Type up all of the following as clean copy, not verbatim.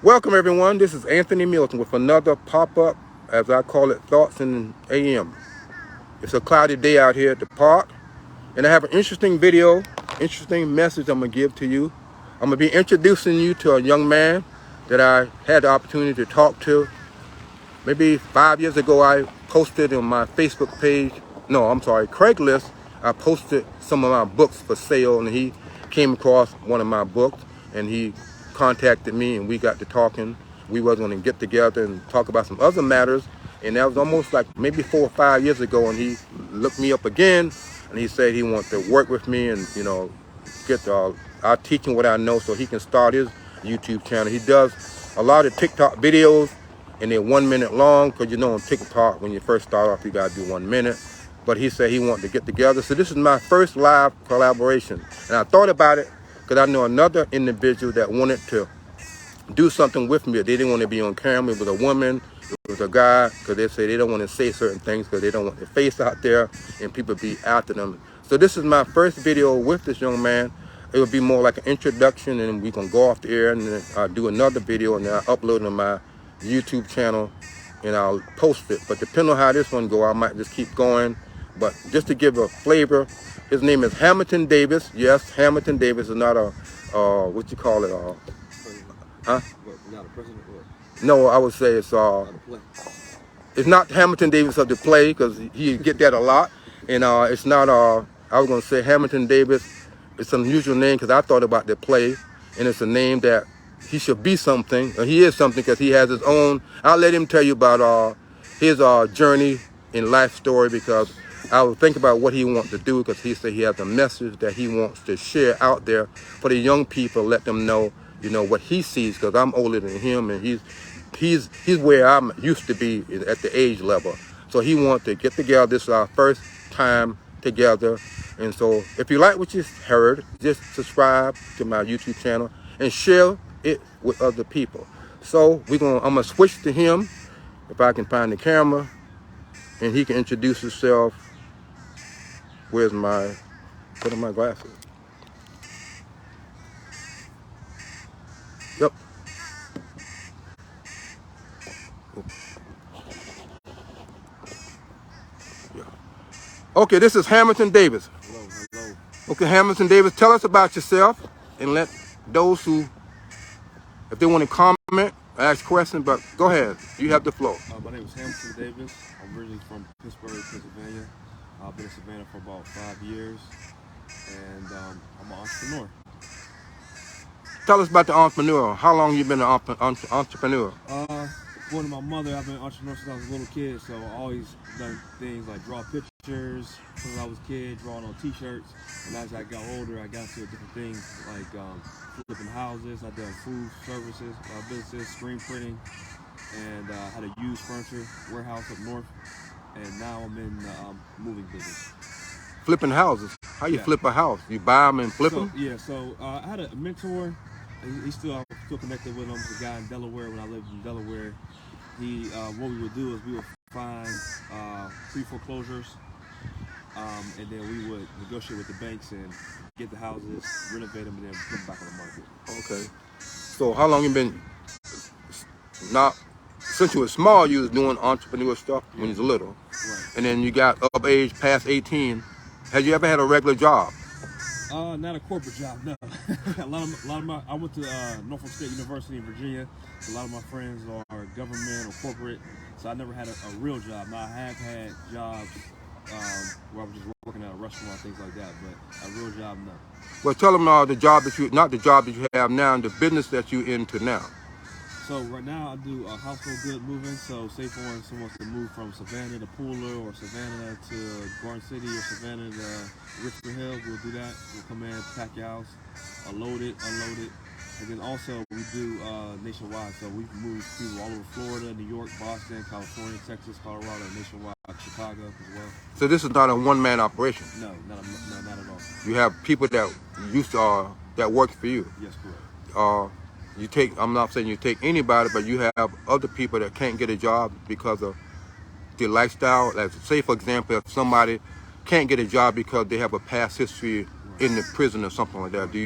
Welcome everyone, this is Anthony Milton with another pop-up, as I call it, Thoughts in AM. It's a cloudy day out here at the park, and I have an interesting video, interesting message I'm going to give to you. I'm going to be introducing you to a young man that I had the opportunity to talk to. Maybe 5 years ago, I posted on my Facebook page, Craigslist, I posted some of my books for sale, and he came across one of my books, and he contacted me, and we got to talking. We was going to get together and talk about some other matters, and that was almost like maybe 4 or 5 years ago, and he looked me up again, and he said he wanted to work with me and, get I'll teach him what I know so he can start his YouTube channel. He does a lot of TikTok videos, and they're 1 minute long, because on TikTok, when you first start off, you got to do 1 minute. But he said he wanted to get together. So this is my first live collaboration. And I thought about it because I know another individual that wanted to do something with me. They didn't want to be on camera. It was a woman, it was a guy, because they say they don't want to say certain things because they don't want their face out there and people be after them. So this is my first video with this young man. It will be more like an introduction, and we can go off the air, and then I'll do another video, and then I'll upload it on my YouTube channel, and I'll post it. But depending on how this one go, I might just keep going. But just to give a flavor, his name is Hamilton Davis. Yes, Hamilton Davis is not a, what you call it? Huh? Not a president? No, I would say it's not Hamilton Davis of the play, because he get that a lot. And it's not, I was going to say Hamilton Davis. It's an unusual name because I thought about the play, and it's a name that he should be something, or he is something, because he has his own. I'll let him tell you about his journey in life story, because I will think about what he wants to do, because he said he has a message that he wants to share out there for the young people, let them know, what he sees, because I'm older than him, and he's where I'm used to be at the age level. So he wants to get together. This is our first time together. And so if you like what you heard, just subscribe to my YouTube channel and share it with other people. So I'm gonna switch to him, if I can find the camera, and he can introduce himself. What are my glasses? Yep. Yeah. Okay, this is Hamilton Davis. Hello. Okay, Hamilton Davis, tell us about yourself, and let those who, if they want to comment, ask questions, but go ahead. You have the floor. My name is Hamilton Davis. I'm originally from Pittsburgh, Pennsylvania. I've been in Savannah for about 5 years, and I'm an entrepreneur. Tell us about the entrepreneur. How long you been an entrepreneur? According to my mother, I've been an entrepreneur since I was a little kid, so I always done things like draw pictures when I was a kid, drawing on t-shirts, and as I got older, I got into different things like flipping houses. I done food services, businesses, screen printing, and had a used furniture warehouse up north, and now I'm in moving business. Flipping houses. How you flip a house? You buy them and flip them? Yeah, so I had a mentor. I'm still connected with him. He's a guy in Delaware. When I lived in Delaware, what we would do is we would find pre-foreclosures, and then we would negotiate with the banks and get the houses, renovate them, and then put them back on the market. Okay. So how long you been? Not since you were small, you was doing entrepreneur stuff when you was little, Right. and then you got of age past 18. Have you ever had a regular job? Not a corporate job, no. a lot of my. I went to Norfolk State University in Virginia. So a lot of my friends are government or corporate, so I never had a real job. Now I have had jobs where I was just working at a restaurant, things like that, but a real job, no. Well, tell them the job that you have now, and the business that you into now. So right now I do household good moving. So say for instance, someone wants to move from Savannah to Pooler, or Savannah to Garden City, or Savannah to Richmond Hill, we'll do that. We'll come in, pack your house, load it, unload it. And then also we do nationwide. So we move people all over Florida, New York, Boston, California, Texas, Colorado, nationwide, Chicago as well. So this is not a one-man operation? No, not at all. You have people that that work for you? Yes, correct. I'm not saying you take anybody, but you have other people that can't get a job because of their lifestyle. Like, say, for example, if somebody can't get a job because they have a past history in the prison or something like that, do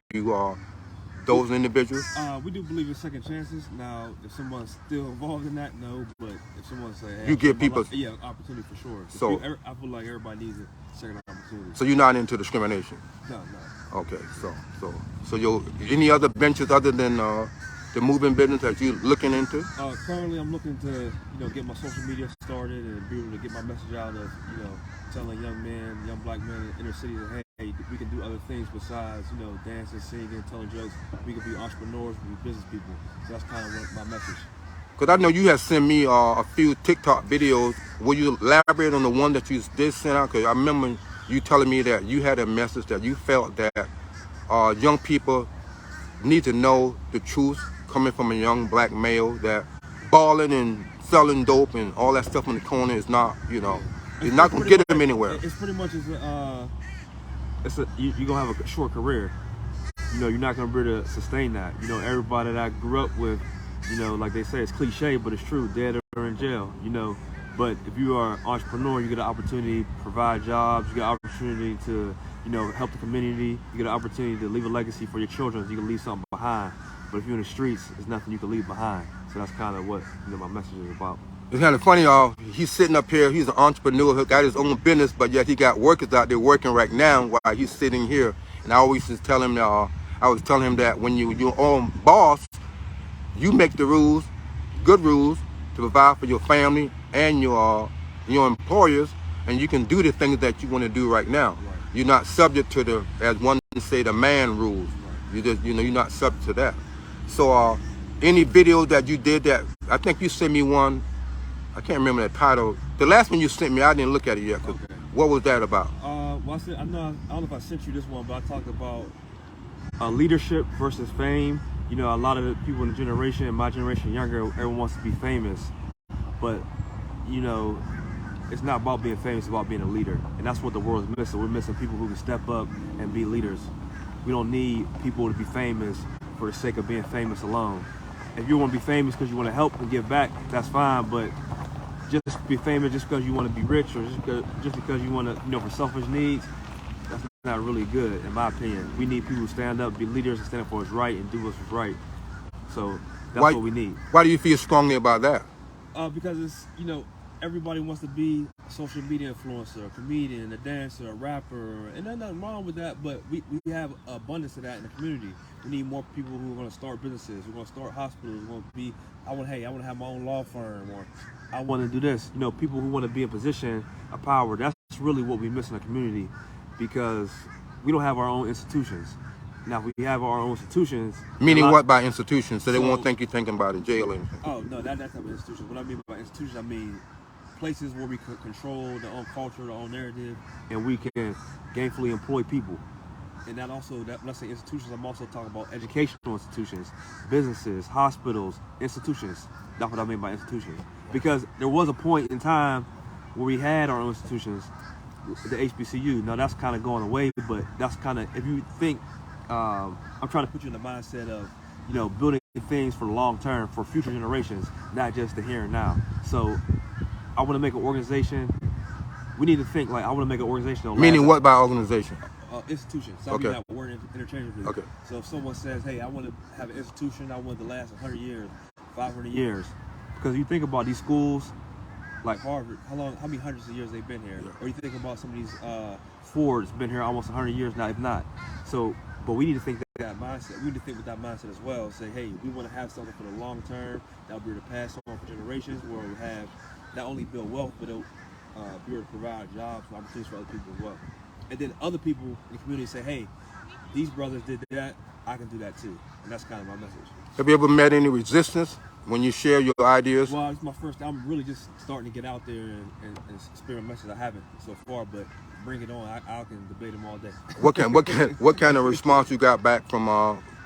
those individuals? We do believe in second chances. Now, if someone's still involved in that, no. But if someone say, hey, you give people, opportunity for sure. So I feel like everybody needs a second opportunity. So you're not into discrimination? No. Okay, so any other ventures other than the moving business that you're looking into? Currently, I'm looking to get my social media started and be able to get my message out of telling young black men in inner cities that hey, we can do other things besides dancing, singing, telling jokes. We can be entrepreneurs, we can be business people. So that's kind of my message. Because I know you have sent me a few TikTok videos. Will you elaborate on the one that you did send out? Because I remember you telling me that you had a message that you felt that young people need to know the truth coming from a young black male, that balling and selling dope and all that stuff in the corner is not, it's not going to get them anywhere. It's pretty much you're going to have a short career. You're not going to be able to sustain that. Everybody that I grew up with, like they say, it's cliche, but it's true, dead or in jail, But if you are an entrepreneur, you get an opportunity to provide jobs, you get an opportunity to, help the community, you get an opportunity to leave a legacy for your children, so you can leave something behind. But if you're in the streets, there's nothing you can leave behind. So that's kind of what my message is about. It's kind of funny, he's sitting up here, he's an entrepreneur, he got his own business, but yet he got workers out there working right now while he's sitting here. And I always just tell him, I was telling him that when you're your own boss, you make the rules, good rules, to provide for your family and your employers, and you can do the things that you want to do right now. Right. You're not subject to the, as one say, the man rules. Right. You just, you're not subject to that. So, any videos that you did that, I think you sent me one. I can't remember the title. The last one you sent me, I didn't look at it yet. Okay. What was that about? Well, I don't know if I sent you this one, but I talked about leadership versus fame. A lot of the people in the generation, my generation, younger, everyone wants to be famous. But, it's not about being famous, it's about being a leader. And that's what the world's missing. We're missing people who can step up and be leaders. We don't need people to be famous for the sake of being famous alone. If you want to be famous because you want to help and give back, that's fine. But just be famous just because you want to be rich or just because you want to, for selfish needs, that's not really good, in my opinion. We need people who stand up, be leaders, and stand up for what's right and do what's right. So that's what we need. Why do you feel strongly about that? Because it's, everybody wants to be a social media influencer, a comedian, a dancer, a rapper, and there's nothing wrong with that, but we have abundance of that in the community. We need more people who are going to start businesses, who are going to start hospitals, who want to be, I want to have my own law firm, or I want to do this. People who want to be in position of power, that's really what we miss in the community, because we don't have our own institutions. Now, if we have our own institutions... Meaning what by institutions? So they won't think you're thinking about a jail or anything. Oh, no, that type of institutions. What I mean by institutions, I mean places where we can control their own culture, their own narrative, and we can gainfully employ people. And that also, when I say institutions, I'm also talking about educational institutions, businesses, hospitals, institutions. That's what I mean by institutions. Because there was a point in time where we had our own institutions, the HBCU. Now, that's kind of going away, but that's kind of, if you think... I'm trying to put you in the mindset of, building things for the long term, for future generations, not just the here and now. So I want to make an organization. We need to think like I want to make an organization. Meaning what by organization? Institution. So okay. I use that word interchangeably. Okay. So if someone says, hey, I want to have an institution, I want it to last 100 years, 500 years. Because you think about these schools, like Harvard, how many hundreds of years they've been here? Yeah. Or you think about some of these, Ford's been here almost 100 years now, if not. So, but we need to think that mindset. We need to think with that mindset as well. Say, hey, we want to have something for the long term that will be able to pass on for generations, where we have not only build wealth, but it'll be able to provide jobs and opportunities for other people as well. And then other people in the community say, hey, these brothers did that, I can do that too. And that's kind of my message. Have you ever met any resistance when you share your ideas? Well, it's my first, I'm really just starting to get out there and spread a message. I haven't so far, but bring it on. I can debate them all day. What kind of response you got back from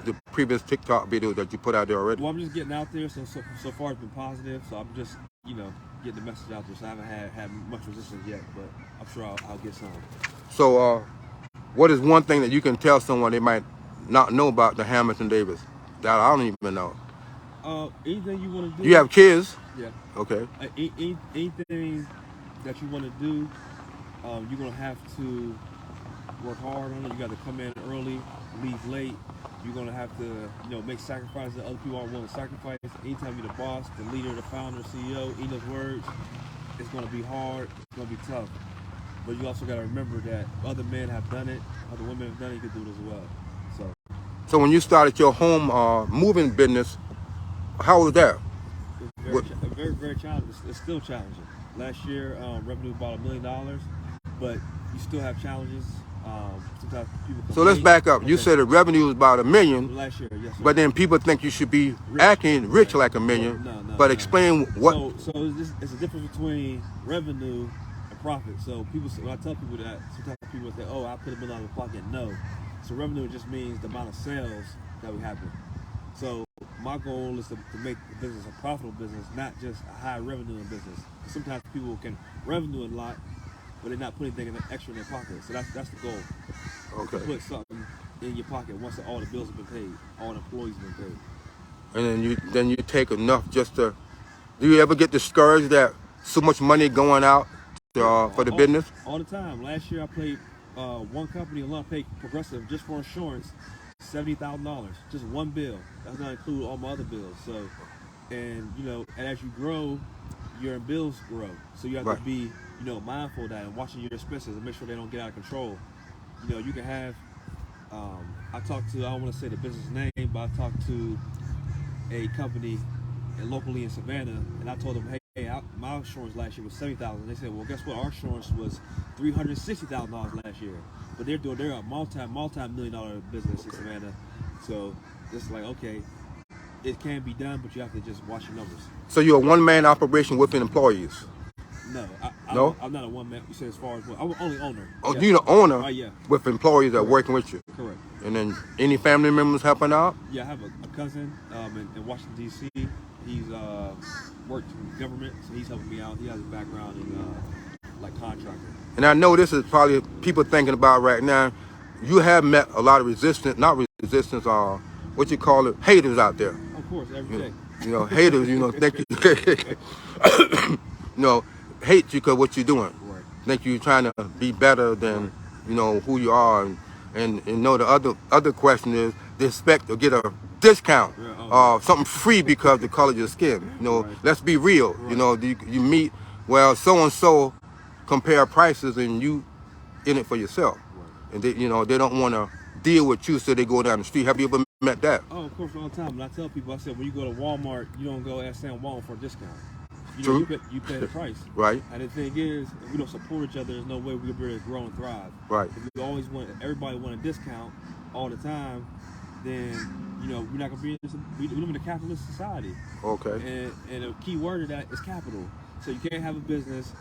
the previous TikTok video that you put out there already? Well, I'm just getting out there, so far it's been positive. So I'm just, getting the message out there. So I haven't had much resistance yet, but I'm sure I'll get some. So what is one thing that you can tell someone they might not know about the Hamilton Davis that I don't even know? Anything you want to do. You have kids? Yeah. Okay. Anything that you want to do, you're going to have to work hard on it. You got to come in early, leave late. You're gonna have to, make sacrifices that other people aren't willing to sacrifice. Anytime you're the boss, the leader, the founder, CEO, in those words, it's gonna be hard. It's gonna be tough. But you also gotta remember that other men have done it, other women have done it. You can do it as well. So when you started your home moving business, how was that? It's very, very challenging. It's still challenging. Last year, revenue about $1 million, but you still have challenges. Sometimes people complain. So let's back up. You said the revenue was about $1 million. Last year, yes, sir. But then people think you should be acting rich like $1 million. No. But explain what. So it's a difference between revenue and profit. So when I tell people that, sometimes people say, "Oh, I put $1 million in my pocket." No. So revenue just means the amount of sales that we have. So my goal is to make the business a profitable business, not just a high revenue business. Sometimes people can revenue a lot, but they're not putting anything extra in their pocket. So that's the goal. Okay. To put something in your pocket once all the bills have been paid, all the employees have been paid. And then you take enough just to. Do you ever get discouraged that so much money going out for the business? All the time. Last year I played one company alone, paid Progressive just for insurance, $70,000, just one bill. That's not include all my other bills. So, and as you grow, your bills grow. So you have to be, mindful of that and watching your expenses and make sure they don't get out of control. You can have. I talked to, I don't want to say the business name, but I talked to a company locally in Savannah, and I told them, hey, my insurance last year was $70,000. They said, well, guess what? Our insurance was $360,000 last year. But they're a multi-million-dollar business in Savannah. So it's like, okay, it can be done, but you have to just watch your numbers. So you're a one-man operation with employees? No, I'm not a one-man. You said as far as what? I'm only owner. Oh, you're the owner yeah. with employees that are working with you? Correct. And then any family members helping out? Yeah, I have a cousin in Washington, D.C. He's worked in government, so he's helping me out. He has a background in contracting. And I know this is probably people thinking about right now. You have met a lot of resistance, not resistance, what you call it, haters out there. Of course, every day. Haters, think you, hate you because what you're doing. Right. Think you're trying to be better than, who you are. And the other question is they expect to get a discount, something free because of the color of your skin. Right. Let's be real. Right. You meet, well, so-and-so compare prices and you in it for yourself. Right. And they don't want to deal with you, so they go down the street. Have you ever met that? Oh, of course, all the time. And I tell people, I said, when you go to Walmart, you don't go ask Sam Walmart for a discount. True. You pay the price. Right. And the thing is, if we don't support each other, there's no way we're going to be able to grow and thrive. Right. If we always everybody want a discount all the time, then, we're not going to be we live in a capitalist society. Okay. And a key word of that is capital. So you can't have a business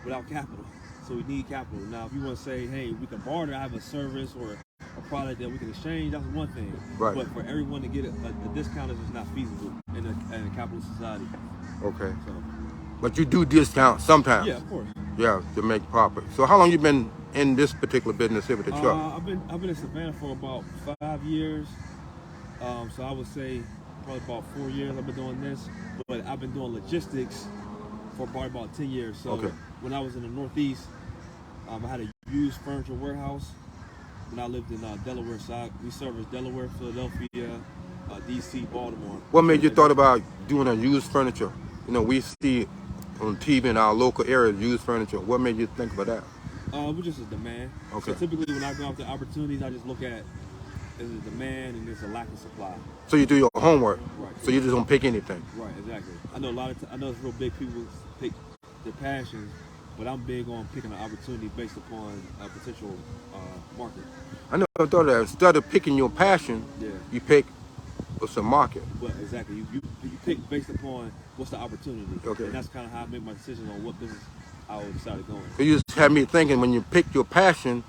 without capital. So we need capital. Now, if you want to say, hey, we can barter, I have a service or a product that we can exchange, that's one thing. Right. But for everyone to get a discount is just not feasible in a capitalist society. Okay. So. But you do discount sometimes. Yeah, of course. Yeah, to make profit. So how long you been in this particular business here with the truck? I've been in Savannah for about 5 years. So I would say probably about 4 years I've been doing this. But I've been doing logistics for probably about 10 years. So when I was in the Northeast, I had a used furniture warehouse. When I lived in Delaware, so we serviced Delaware, Philadelphia, D.C., Baltimore. What made you thought about doing a used furniture? We see on TV in our local area used furniture. What made you think about that? It was just a demand. Okay. So typically when I go after opportunities, I just look at is a demand and there's a lack of supply. So you do your homework. Right. So you just don't pick anything. Right, exactly. I know I know it's real big people pick their passions, but I'm big on picking an opportunity based upon a potential market. I never thought of that. Instead of picking your passion, you pick what's the market. Well, exactly. You pick based upon what's the opportunity. Okay. And that's kind of how I make my decision on what business I will decide to go in. So you just had me thinking when you pick your passion,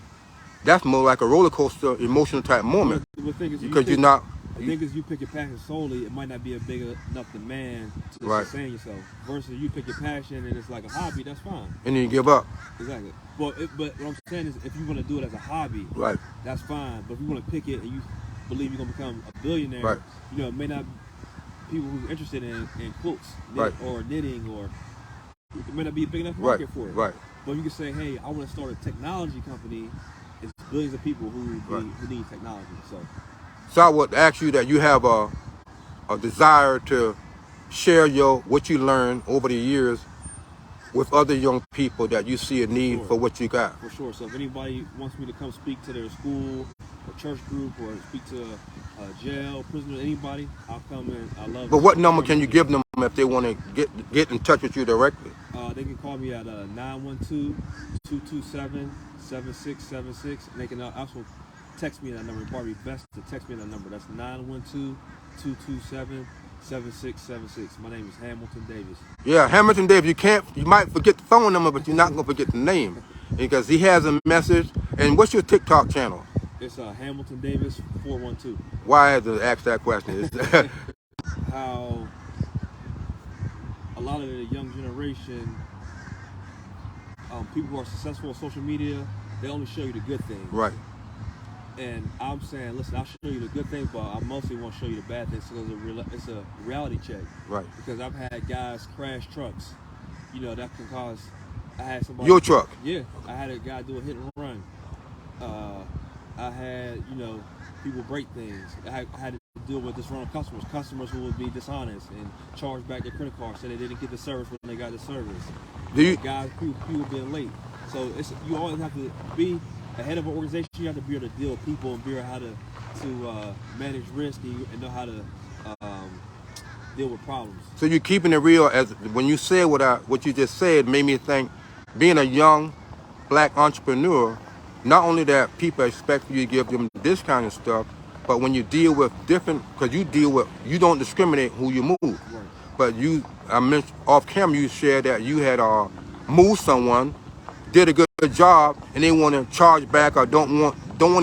that's more like a roller coaster, emotional type moment. The thing is, because you're not. The thing is, you pick your passion solely, it might not be a big enough demand to sustain yourself. Versus you pick your passion and it's like a hobby, that's fine. And then you give up. Exactly. But what I'm saying is, if you want to do it as a hobby, that's fine. But if you want to pick it and you believe you're gonna become a billionaire, it may not people who's interested in quilts or knitting, or it may not be a big enough market for it. Right. But you can say, hey, I want to start a technology company. It's billions of people who need technology. So I would ask you that you have a desire to share what you learned over the years with other young people that you see a need for what you got. For sure. So if anybody wants me to come speak to their school or church group or speak to a jail, prisoner, anybody, I'll come in. I love it. But what number can you give them if they want to get in touch with you directly? They can call me at 912-227-7676, and they can also text me at that number. It'd probably be best to text me at that number. That's 912-227-7676. My name is Hamilton Davis. Yeah, Hamilton Davis. You might forget the phone number, but you're not gonna forget the name because he has a message. And what's your TikTok channel? It's Hamilton Davis 412. Why I had to ask that question? How a lot of the young generation, people who are successful on social media, they only show you the good things. Right. And I'm saying, listen, I'll show you the good things, but I mostly want to show you the bad things because it's a reality check. Right. Because I've had guys crash trucks, that can cause. I had somebody. Your truck. Yeah, I had a guy do a hit and run. I had, people break things. I had to deal with disgruntled customers who would be dishonest and charge back their credit card, say they didn't get the service when they got the service. Guys, people being late. So you always have to be ahead of an organization. You have to be able to deal with people and be able how to manage risk and know how to deal with problems. So you're keeping it real. As when you said what you just said, made me think. Being a young black entrepreneur, not only that people expect you to give them this kind of stuff, but when you deal with different, because you don't discriminate who you move. Right. But I mentioned off camera, you shared that you had moved someone, did a good job, and they want to charge back or don't want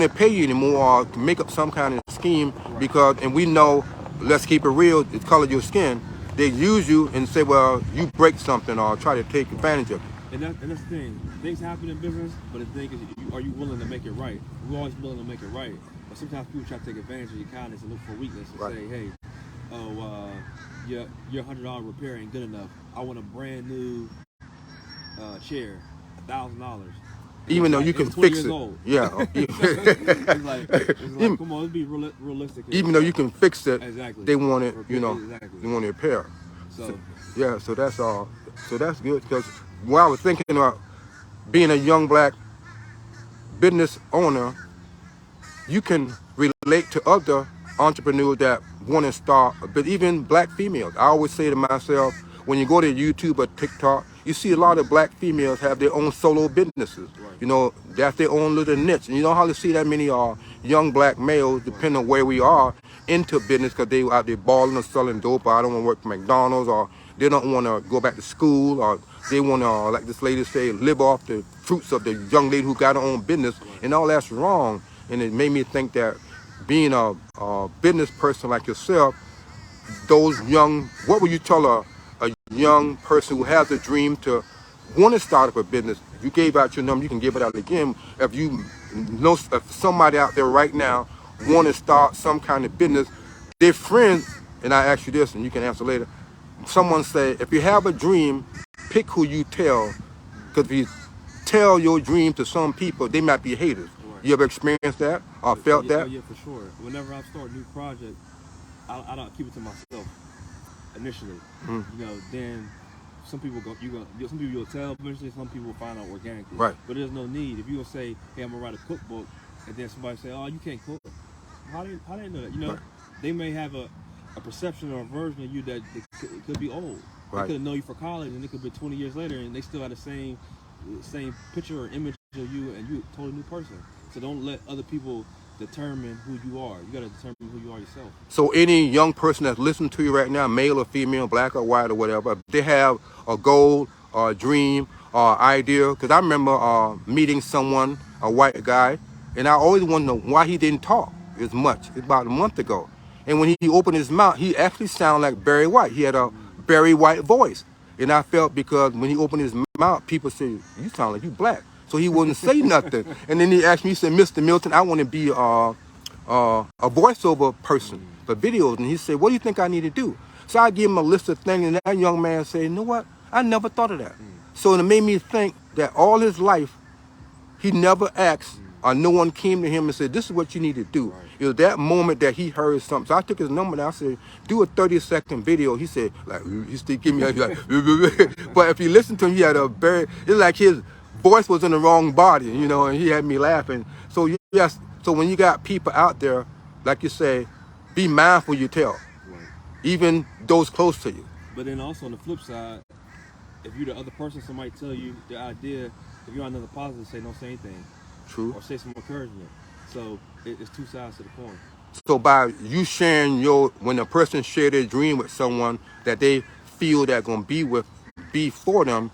to pay you anymore or to make up some kind of scheme. Right. And we know, let's keep it real, it's color of your skin. They use you and say, well, you break something or try to take advantage of it. And that's the thing. Things happen in business, but the thing is, are you willing to make it right? We're always willing to make it right. But sometimes people try to take advantage of your kindness and look for weakness and say, hey, your $100 repair ain't good enough. I want a brand new chair, $1,000. Even though you can fix it. Old. Yeah. it's like, come on, let's be realistic. Even though you can fix it, exactly. They want it, exactly. They want to repair. So that's all. So that's good because while I was thinking about being a young black business owner, you can relate to other entrepreneurs that want to start, but even black females. I always say to myself, when you go to YouTube or TikTok, you see a lot of black females have their own solo businesses. Right. That's their own little niche. And you don't hardly see that many young black males, depending on where we are, into business because they out there balling or selling dope, or I don't want to work for McDonald's, or they don't want to go back to school, or they want to, like this lady say, live off the fruits of the young lady who got her own business, and all that's wrong. And it made me think that being a business person like yourself, what would you tell a young person who has a dream to want to start up a business? You gave out your number, you can give it out again. If you know if somebody out there right now want to start some kind of business, their friends, and I ask you this and you can answer later, someone say, if you have a dream, pick who you tell, because if you tell your dream to some people, they might be haters. Right. You ever experienced that or felt that? Yeah, for sure. Whenever I start a new project, I don't keep it to myself initially. Mm-hmm. Then some people you'll tell eventually, some people will find out organically. Right. But there's no need. If you will say, hey, I'm gonna write a cookbook, and then somebody say, oh, you can't cook. How do they know that? Right. They may have a perception or a version of you that it could be old. Right. They could have known you for college, and it could be 20 years later, and they still have the same picture or image of you, and you're a totally new person. So don't let other people determine who you are. You got to determine who you are yourself. So any young person that's listening to you right now, male or female, black or white or whatever, if they have a goal or a dream or idea, because I remember meeting someone, a white guy, and I always wanted to know why he didn't talk as much. It's about a month ago. And when he opened his mouth, he actually sounded like Barry White. He had a Barry White voice. And I felt because when he opened his mouth, people said, you sound like you black. So he wouldn't say nothing. And then he asked me, he said, Mr. Milton, I want to be a voiceover person for videos. And he said, what do you think I need to do? So I gave him a list of things, and that young man said, you know what? I never thought of that. So it made me think that all his life, he never asked, or no one came to him and said, this is what you need to do. Right. It was that moment that he heard something. So I took his number and I said, do a 30-second video. He said, like, he still give me like, but if you listen to him, he had a very, it's like his voice was in the wrong body, you know, and he had me laughing. So yes, so when you got people out there, like you say, be mindful you tell, Right. even those close to you. But then also on the flip side, if you're the other person, somebody tell you the idea, if you're on another positive, say don't say anything. True. Or say some encouragement. So it's two sides to the coin. So by you sharing when a person share their dream with someone that they feel they're gonna be for them,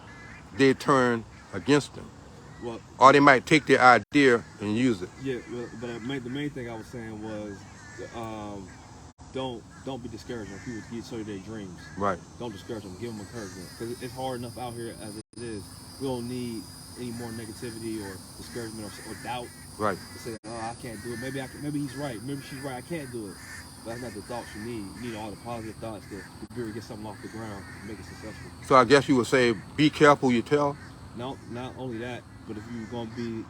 they turn against them. Well, Or they might take their idea and use it. yeah, but the main thing I was saying was, don't be discouraged when people get started their dreams. Right. Don't discourage them. Give them encouragement because it's hard enough out here as it is. We don't need any more negativity or discouragement or doubt. Right. To say, oh, I can't do it. Maybe maybe he's right. Maybe she's right. I can't do it. But that's not the thoughts you need. You need all the positive thoughts to really get something off the ground and make it successful. So I guess you would say, be careful you tell. Not only that, but if you're gonna be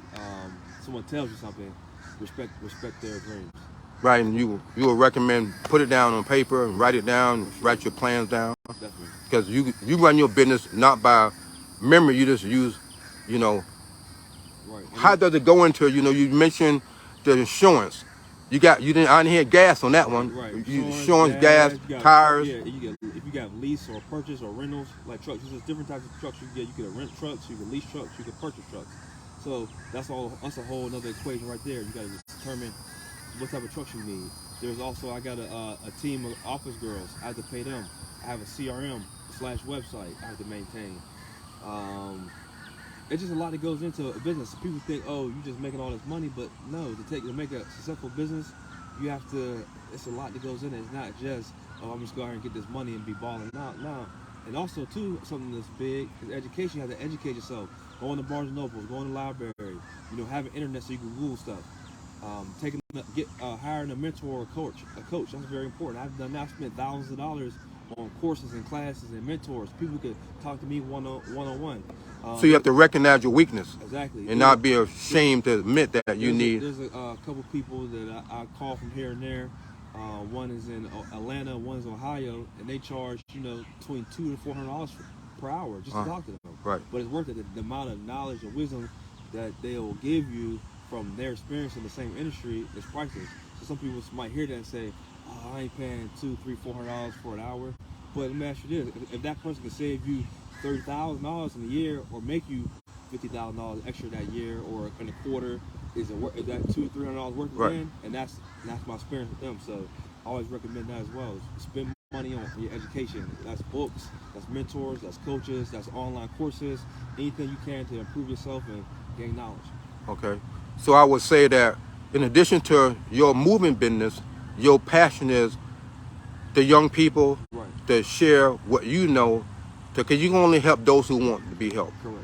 someone tells you something, respect their dreams. Right, and you would recommend put it down on paper and write it down, write your plans down. Definitely. Because you run your business not by memory, you just use, you know. Right. How does it go into, you know, you mentioned the insurance. I didn't hear gas on that one. Right. Insurance, gas, tires. Yeah, if you got lease or purchase or rentals, like trucks, there's different types of trucks you get. You can rent trucks, you can lease trucks, you can purchase trucks. So that's a whole another equation right there. You got to determine what type of trucks you need. There's also, I got a team of office girls. I have to pay them. I have a CRM/website I have to maintain. It's just a lot that goes into a business. People think, oh, you're just making all this money, but no, to make a successful business, you have to. It's a lot that goes in it. It's not just, oh, I'm just go out here and get this money and be balling out. No. And also too, something that's big is education. You have to educate yourself. Go on to Barnes and Nobles, go on the library. You know, have an internet so you can Google stuff. Hiring a mentor or a coach. That's very important. I've done that. I've spent thousands of dollars on courses and classes and mentors. People could talk to me one-on-one. So you have to recognize your weakness. Exactly. And not be ashamed to admit that you need. There's a couple people that I call from here and there. One is in Atlanta, one is Ohio, and they charge, between $200 to $400 per hour just to talk to them. Right. But it's worth it. The amount of knowledge and wisdom that they will give you from their experience in the same industry is priceless. So some people might hear that and say, oh, I ain't paying $200, $300, $400 for an hour. But let me ask you this: if that person can save you $30,000 in a year, or make you $50,000 extra that year, or in a quarter, is that $200, $300 worth of it? And that's my experience with them. So I always recommend that as well. Spend money on your education. That's books, that's mentors, that's coaches, that's online courses, anything you can to improve yourself and gain knowledge. Okay. So I would say that in addition to your moving business, your passion is the young people to share what you know, because you can only help those who want to be helped. Correct.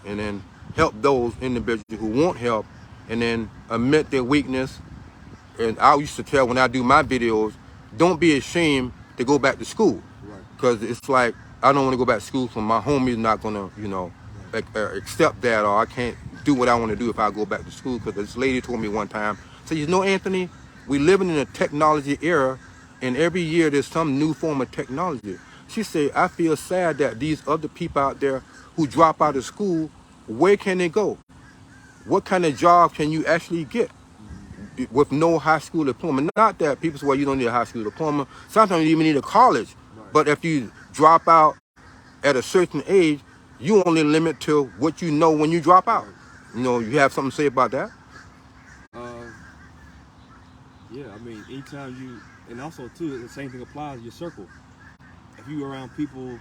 And then help those individuals who want help, and then admit their weakness. And I used to tell when I do my videos, don't be ashamed to go back to school, because it's like I don't want to go back to school, so my homie's not gonna, accept that, or I can't do what I want to do if I go back to school. Because this lady told me one time, so Anthony, we living in a technology era, and every year there's some new form of technology. She said, I feel sad that these other people out there who drop out of school, where can they go? What kind of job can you actually get with no high school diploma? Not that people say, well, you don't need a high school diploma. Sometimes you even need a college. But if you drop out at a certain age, you only limit to what you know when you drop out. You have something to say about that? Yeah, I mean, anytime and also too, the same thing applies to your circle. If you're around people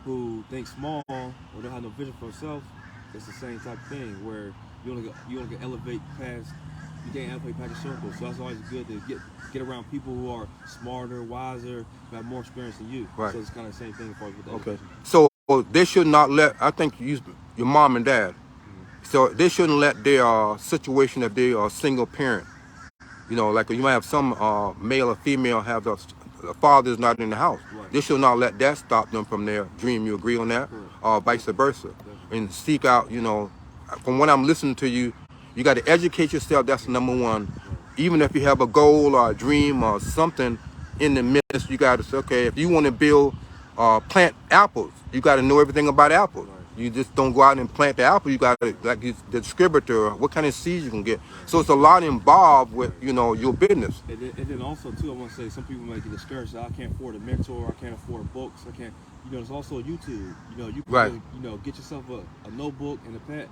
who think small or don't have no vision for themselves, it's the same type of thing where you only get elevate past. You can't elevate past your circle. So that's always good to get around people who are smarter, wiser, who have more experience than you. Right. So it's kind of the same thing as far as with the education. So they should not let, I think your mom and dad, so they shouldn't let their situation, if they are a single parent, like you might have some male or female have the father's not in the house. They should not let that stop them from their dream. You agree on that? Or vice versa. And seek out, from what I'm listening to you, you got to educate yourself. That's number one. even if you have a goal or a dream or something in the midst, you got to say, okay, if you want to build, plant apples, you got to know everything about apples. Right. You just don't go out and plant the apple. You got to, like the distributor, what kind of seeds you can get. So it's a lot involved with, you know, your business. And then also too, I want to say some people might get discouraged. I can't afford a mentor. I can't afford books. I can't. You know, there's also YouTube. You know, you can Right. you know, get yourself a notebook and a pad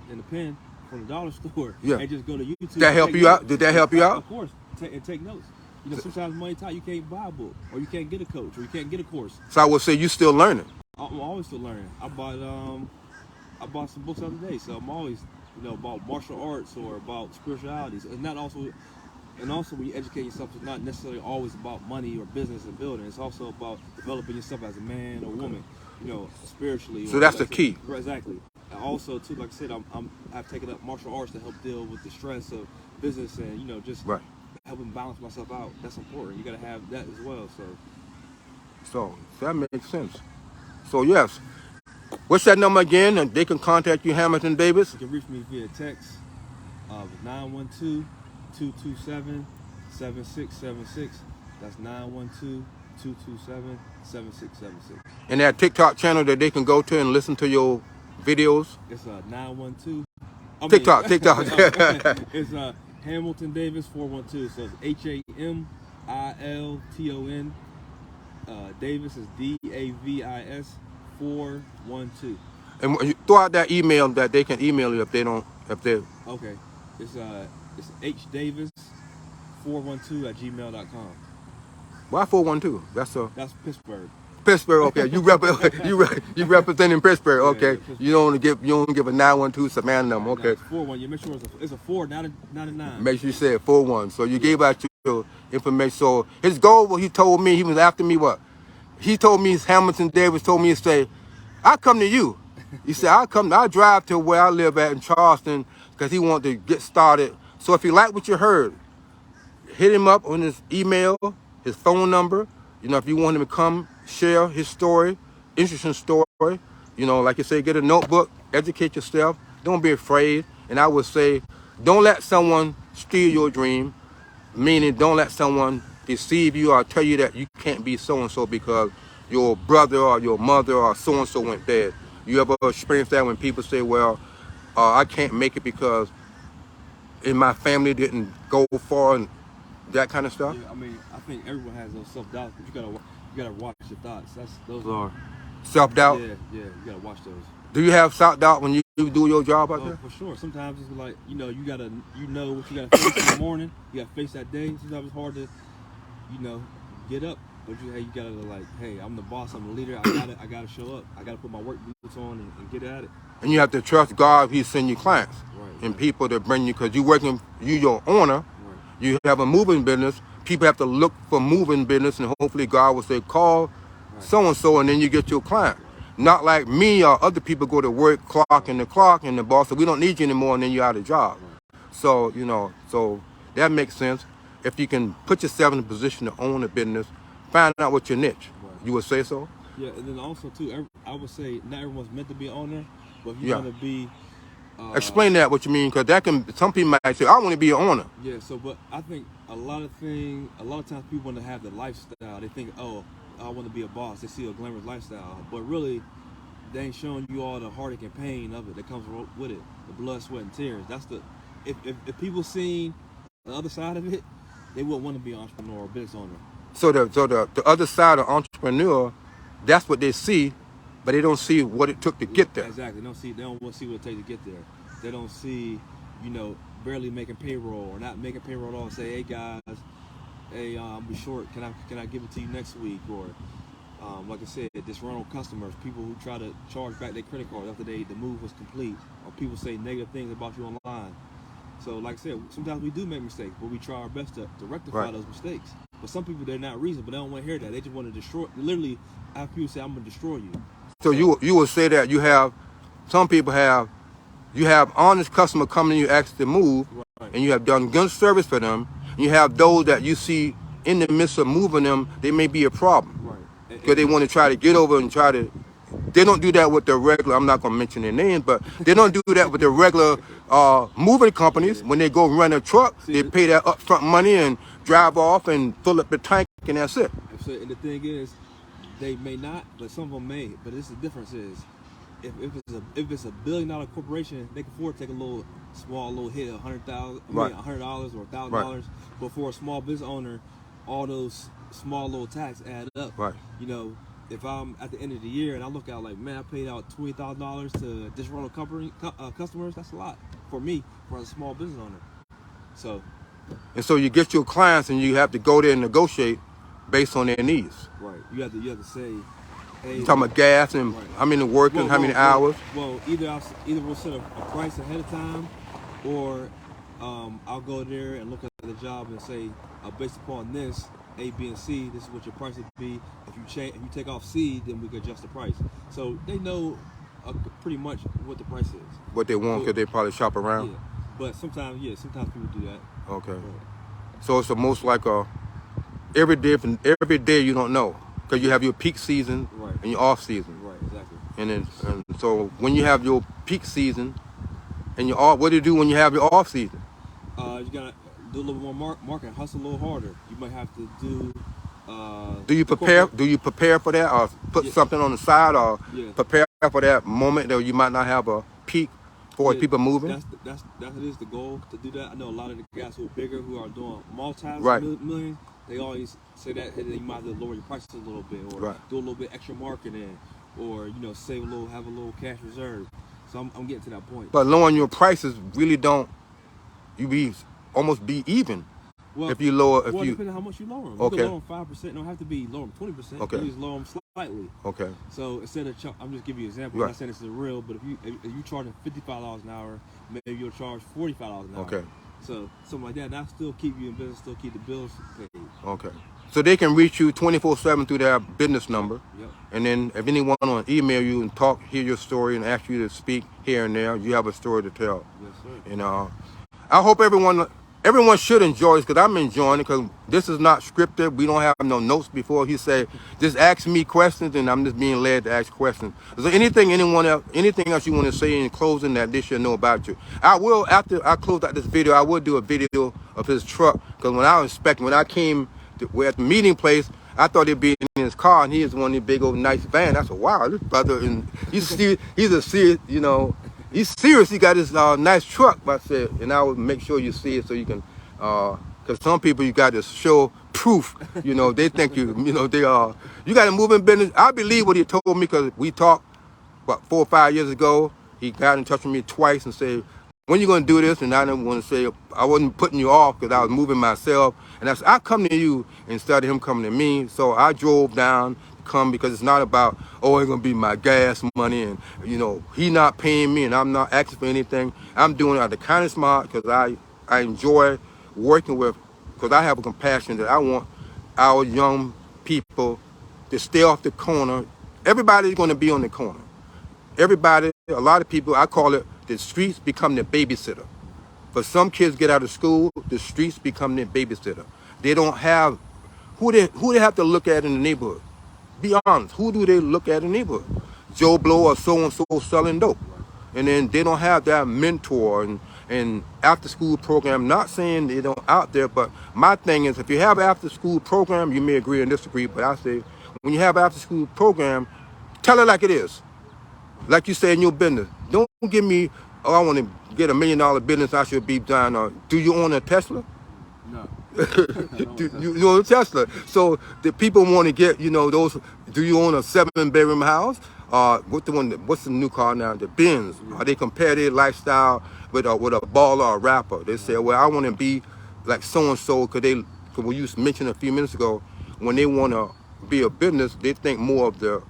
and a pen from the dollar store. Yeah. And just go to YouTube. Did that help you out? Did that help you out? Of course. And take notes. You know, sometimes money tight, you can't buy a book, or you can't get a coach, or you can't get a course. So I would say you still learning. I'm always still learning. I bought some books the other day, so I'm always, you know, about martial arts or about spiritualities, and also when you educate yourself, it's not necessarily always about money or business and building. It's also about developing yourself as a man or woman, you know, spiritually. So that's the key. Exactly. And also too, like I said, I've taken up martial arts to help deal with the stress of business and, you know, just Right. helping balance myself out. That's important. You got to have that as well. So that makes sense. So yes, what's that number again? And they can contact you, Hamilton Davis. You can reach me via text of 912-227-7676. That's 912-227-7676. And that TikTok channel that they can go to and listen to your videos. It's 912. TikTok. It's Hamilton Davis 412. So it's HAMILTON. Davis is DAVIS 412. And you throw out that email that they can email you if they. Okay. It's hdavis412@gmail.com. Why 412? That's Pittsburgh. Pittsburgh. Okay, you representing Pittsburgh. Okay, Pittsburgh. you don't give a 912 Savannah number. Okay, It's 41. You make sure it's a 4, not a 9. make sure you say it 41. So you gave out your information. So his goal, what he told me, he was after me. What he told me, Hamilton Davis told me to say, I come to you. He said, I drive to where I live at in Charleston because he wanted to get started. So if you like what you heard, hit him up on his email, his phone number. You know, if you want him to come share his story, interesting story, you know, like you say, get a notebook, educate yourself. Don't be afraid. And I would say, don't let someone steal your dream, meaning don't let someone deceive you or tell you that you can't be so-and-so because your brother or your mother or so-and-so went there. You ever experienced that when people say, well, I can't make it because my family didn't go far and that kind of stuff? Yeah, I mean, I think everyone has those self-doubts, but you gotta watch your thoughts. Those are self-doubt? Yeah, you gotta watch those. Do you have self-doubt when you do your job out there? For sure. Sometimes it's like, you know what you gotta face in the morning. You gotta face that day. Sometimes it's hard to, you know, get up. But you gotta like, hey, I'm the boss, I'm the leader. I gotta show up. I gotta put my work boots on and get at it. And you have to trust God. He send you clients and people that bring you, because you your owner. Right. You have a moving business. People have to look for moving business, and hopefully God will say, call so-and-so, and then you get your client. Not like me or other people go to work, clock, and the boss said, we don't need you anymore, and then you're out of job. So, you know, so that makes sense. If you can put yourself in a position to own a business, find out what your niche. You would say so? Yeah, and then also, too, I would say not everyone's meant to be an owner, but if you want to be... explain that, what you mean, because some people might say, I want to be an owner. Yeah, so, but I think a lot of times people want to have the lifestyle. They think, oh, I want to be a boss. They see a glamorous lifestyle, but really, they ain't showing you all the heartache and pain of it that comes with it, the blood, sweat, and tears. That's if people seen the other side of it, they wouldn't want to be an entrepreneur or business owner. So the other side of entrepreneur, that's what they see, but they don't see what it took to get there. Exactly. They don't want to see what it takes to get there. They don't see, you know, barely making payroll or not making payroll at all. Say, hey guys, I'm be short. Can I give it to you next week? Or like I said, disgruntled customers, people who try to charge back their credit cards after the move was complete, or people say negative things about you online. So like I said, sometimes we do make mistakes, but we try our best to rectify those mistakes. But some people, they're not reasonable. They don't want to hear that. They just want to destroy. Literally, I have people say, I'm going to destroy you. So you will say that you have honest customer coming to you asking to move, and you have done good service for them. And you have those that you see in the midst of moving them, they may be a problem. Because they want to try to get over and try to they don't do that with the regular. I'm not gonna mention their names, but they don't do that with the regular moving companies. When they go run a truck, they pay that upfront money and drive off and fill up the tank, and that's it. And the thing is, they may not, but some of them may. But the difference is, if it's a $1 billion corporation, they can afford to take a small hit of $100,000, right. $100 or $1,000. Right. But for a small business owner, all those small little tax add up. Right. You know, if I'm at the end of the year and I look out like, man, I paid out $20,000 to disgruntled customers, that's a lot for me, for a small business owner. So you get your clients and you have to go there and negotiate based on their needs. Right. You have to say, hey, you're talking about gas and right. How many working, how many hours. Well, either we'll set a price ahead of time, or I'll go there and look at the job and say, based upon this, A, B, and C, this is what your price would be. If you take off C, then we can adjust the price. So they know pretty much what the price is. What they want, because they probably shop around. Yeah. But sometimes people do that. Okay. Right. So it's almost like every day you don't know, because you have your peak season right. and your off season. Right. Exactly. And so when you have your peak season and your off, what do you do when you have your off season? You gotta do a little more marketing, hustle a little harder. You might have to do. Do you prepare for that, or put something on the side, or prepare for that moment that you might not have a peak for people moving? That is the goal, to do that. I know a lot of the guys who are bigger, who are doing multi-millions, they always say that you might have to lower your prices a little bit, or do a little bit extra marketing, or save have a little cash reserve. So I'm getting to that point. But lowering your prices really don't. You almost be even. Well, if you lower, depending on how much you lower them. Okay. You can lower them 5%. Don't have to be lower them 20%. Okay. You just lower them slightly. Okay. So instead of, I'm just giving you an example. I'm not saying this is real, but if you charging $55 an hour, maybe you'll charge $45 an hour. Okay. So something like that. That still keep you in business, still keep the bills paid. Okay. So they can reach you 24/7 through their business number. Yep. And then if anyone want to email you and hear your story and ask you to speak here and there, you have a story to tell. Yes, sir. And I hope everyone should enjoy this, because I'm enjoying it, because this is not scripted. We don't have no notes before. He said, just ask me questions, and I'm just being led to ask questions. Is there anything else you want to say in closing that they should know about you? I will, after I close out this video, I will do a video of his truck, because when I came at the meeting place, I thought he'd be in his car, and he is one of these big old nice vans. I said, wow, this brother, and he's a serious, he's serious. He got this nice truck. I said, and I will make sure you see it so you can, because some people you got to show proof. They think you got to move in business. I believe what he told me, because we talked about 4 or 5 years ago. He got in touch with me twice and said, when you going to do this? And I didn't want to say, I wasn't putting you off, because I was moving myself. And I said, I'll come to you instead of him coming to me. So I drove down to come, because it's not about, it's going to be my gas money. And, he not paying me and I'm not asking for anything. I'm doing it out of the kindness of my heart, because I enjoy working with, because I have a compassion that I want our young people to stay off the corner. Everybody's going to be on the corner. Everybody, a lot of people, I call it, the streets become their babysitter. For some kids get out of school, the streets become their babysitter. They don't have who they have to look at in the neighborhood. Be honest, who do they look at in the neighborhood? Joe Blow or so-and-so selling dope. And then they don't have that mentor and after-school program. Not saying they don't out there, but my thing is, if you have after-school program, you may agree and disagree, but I say, when you have after-school program, tell it like it is. Like you say in your business. Don't give me, I want to get $1 million business, I should be done. Do you own a Tesla? No. You own a Tesla. So the people want to get, those. Do you own a 7-bedroom house? What's the new car now? The Benz. Or they compare their lifestyle with a baller or a rapper. They say, well, I want to be like so-and-so, because when you mentioned a few minutes ago, when they want to be a business, they think more of the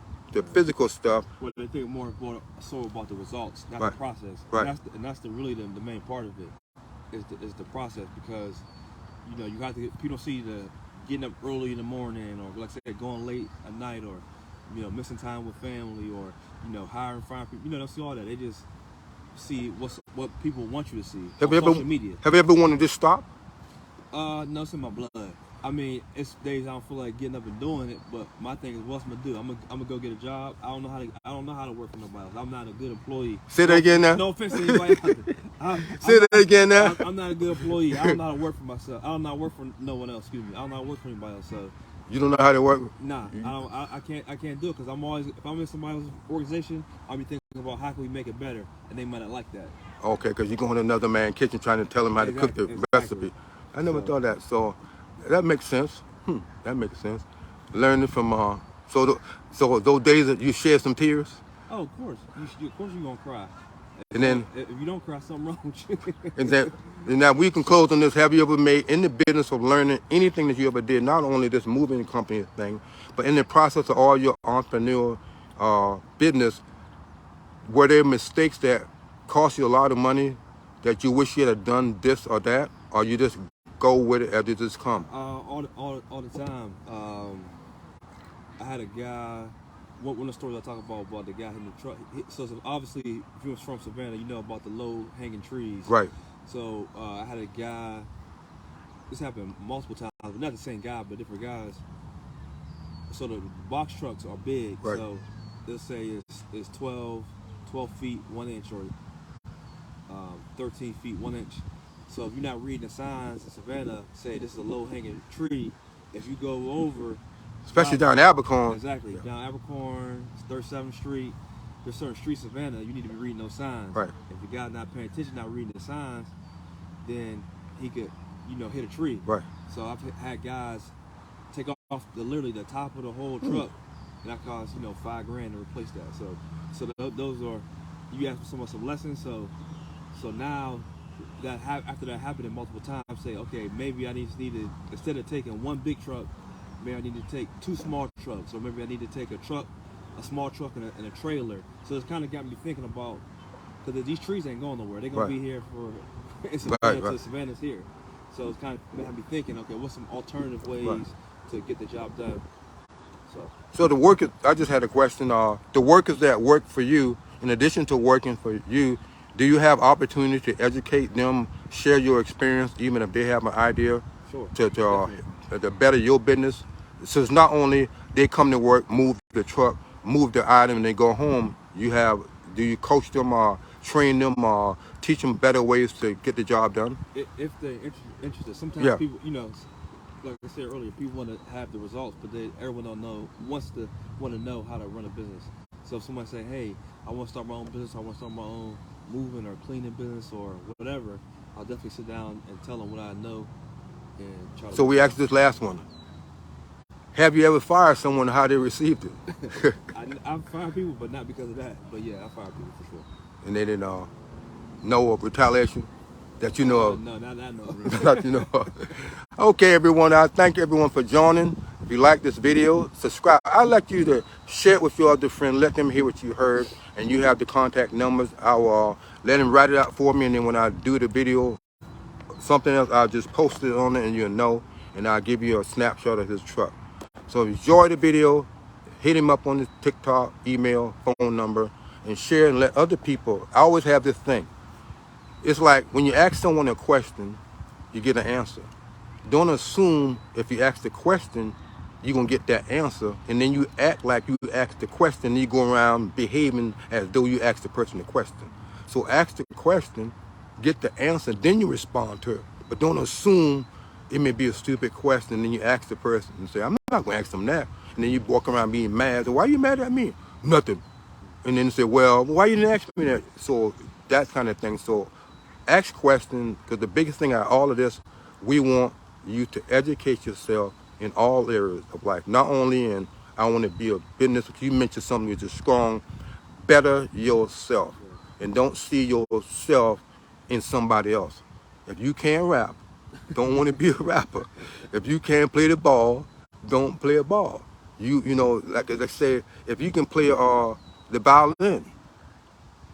physical stuff. Well, they think more about the results, not the process. Right. And that's really the main part of it, is the process, because you have to people see the getting up early in the morning, or like I said, going late at night, or missing time with family, or hiring fine people. They don't see all that. They just see what people want you to see on social media. Have you ever wanted to stop? No, it's in my blood. I mean, it's days I don't feel like getting up and doing it, but my thing is, what's I'm gonna do? I'm gonna go get a job. I don't know how to work for nobody else. I'm not a good employee. Say that again now. No offense to anybody out there. Say that again now. I'm not a good employee. I don't know how to work for myself. I don't know how to work for no one else. Excuse me. I don't know how to work for anybody else. So You don't know how to work? nah, I can't do it because I'm always, if I'm in somebody's organization, I'll be thinking about how can we make it better, and they might not like that. Okay, because you're going to another man's kitchen trying to tell him how to cook the recipe. I never thought that. So that makes sense. That makes sense. Learning from so those days that you shed some tears. Oh, of course. Of course you're gonna cry. And then If you don't cry, something wrong with you. and now we can close on this. Have you ever made in the business of learning anything that you ever did? Not only this moving company thing, but in the process of all your entrepreneurial business, were there mistakes that cost you a lot of money that you wish you had done this or that, or you just go with it as it just comes? All the time. I had a guy. One of the stories I talk about the guy in the truck. So obviously, if you was from Savannah, you know about the low hanging trees. Right. So I had a guy. This happened multiple times, but not the same guy, but different guys. So the box trucks are big. Right. So let's say it's 12 feet 1 inch or 13 feet 1 inch. So if you're not reading the signs in Savannah, say this is a low hanging tree. If you go over, especially down Abercorn. exactly, down Abercorn, 37th Street. There's certain streets in Savannah you need to be reading those signs. Right. If the guy's not paying attention, not reading the signs, then he could, hit a tree. Right. So I've had guys take off literally the top of the whole truck, and that cost $5,000 to replace that. So those are, you ask for some lessons. So now that after that happened multiple times, say okay, maybe I need to, instead of taking one big truck, maybe I need to take two small trucks, or maybe I need to take a small truck and a trailer. So it's kind of got me thinking about, because these trees ain't going nowhere. They're gonna be here for Savannah. Savannah's here. So it's kind of got me thinking, okay, what's some alternative ways to get the job done? So the workers, I just had a question. The workers that work for you, in addition to working for you, do you have opportunity to educate them, share your experience, even if they have an idea to better your business? So it's not only they come to work, move the truck, move the item, and they go home. Do you coach them, train them, teach them better ways to get the job done? If they're interested, sometimes people, like I said earlier, people want to have the results, but everyone wants to know how to run a business. So if somebody say, hey, I want to start my own business, I want to start my own moving or cleaning business or whatever, I'll definitely sit down and tell them what I know and try to. So we asked this last one. Have you ever fired someone, how they received it? I've fired people, but not because of that. But yeah, I fired people for sure. And they didn't know of retaliation that you know of? No, not that. That you know of. Okay, everyone. I thank everyone for joining. If you like this video, subscribe. I'd like you to share it with your other friend. Let them hear what you heard. And you have the contact numbers. I'll let them write it out for me. And then when I do the video, something else, I'll just post it on it and you'll know. And I'll give you a snapshot of his truck. So enjoy the video. Hit him up on his TikTok, email, phone number, and share and let other people. I always have this thing. It's like when you ask someone a question, you get an answer. Don't assume if you ask the question, you're going to get that answer. And then you act like you asked the question, and you go around behaving as though you asked the person the question. So ask the question, get the answer, then you respond to it. But don't assume it may be a stupid question, and then you ask the person and say, I'm not going to ask them that. And then you walk around being mad. So why are you mad at me? Nothing. And then you say, well, why you didn't ask me that? So that kind of thing. So ask questions, because the biggest thing out of all of this, we want you to educate yourself in all areas of life. Not only in, I want to be a business, you mentioned something which is strong, better yourself. And don't see yourself in somebody else. If you can't rap, don't want to be a rapper. If you can't play the ball, don't play a ball. You know, like they say, if you can play the violin,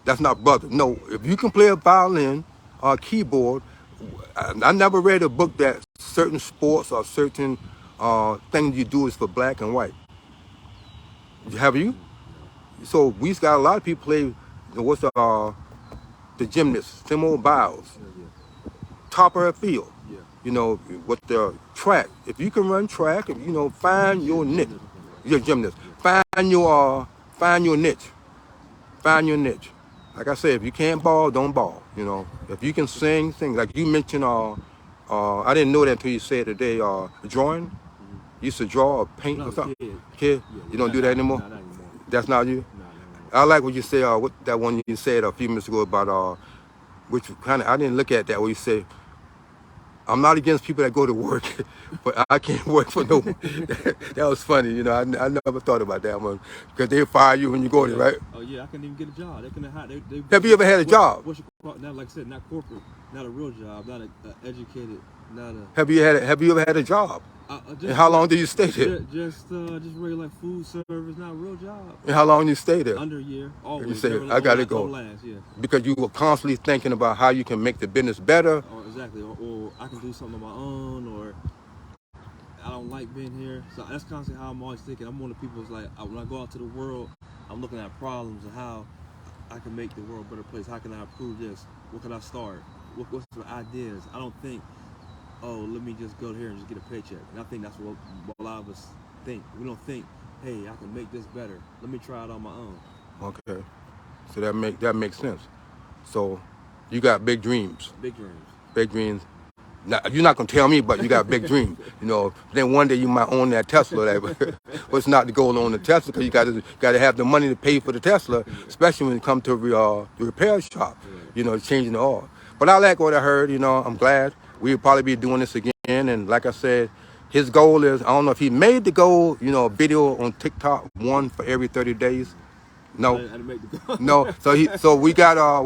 that's not brother. No, if you can play a violin or a keyboard, I never read a book that certain sports or certain things you do is for black and white. Have you? So we've got a lot of people play, what's the gymnast, Simone Biles, top of her field. you know, with the track. If you can run track, if, you know, find your niche. You're a gymnast. Find your niche. Find your niche. Like I said, if you can't ball, don't ball. You know, if you can sing, sing. Like you mentioned, I didn't know that until you said today. Drawing. You used to draw or paint or something. Kid, you don't do that anymore. Not anymore. That's not you. No. I like what you said. What that one you said a few minutes ago about which kind of I didn't look at that. Where you say, I'm not against people that go to work, but I can't work for no one. That was funny, you know. I never thought about that one because they fire you when you go there, right? Oh yeah, I couldn't even get a job. They couldn't hire. Have you ever had a job? Now, like I said, not corporate, not a real job, not a educated, not a. Have you ever had a job? And how long did you stay there? Just regular like food service, not a real job. And how long did you stay there? Under a year, always. You say, never, I gotta go. last, yeah. Because you were constantly thinking about how you can make the business better. Or exactly, or I can do something on my own, or I don't like being here. So that's constantly how I'm always thinking. I'm one of the people who's like, when I go out to the world, I'm looking at problems and how I can make the world a better place. How can I improve this? What can I start? What's the ideas? I don't think, oh, let me just go here and just get a paycheck. And I think that's what a lot of us think. We don't think, hey, I can make this better. Let me try it on my own. Okay, so that makes sense. So you got big dreams. Big dreams. Big dreams. Now, you're not gonna tell me, but you got big dreams. You know, then one day you might own that Tesla. What's not to go on the Tesla? Because you got to have the money to pay for the Tesla, especially when it comes to the repair shop. You know, changing the oil. But I like what I heard. You know, I'm glad we'll probably be doing this again. And like I said, his goal is, I don't know if he made the goal. You know, a video on TikTok, one for every 30 days. No, I didn't make the goal. no. So we got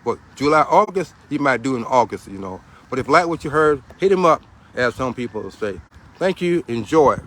what July, August. He might do in August. You know. But if you like what you heard, hit him up, as some people say. Thank you. Enjoy.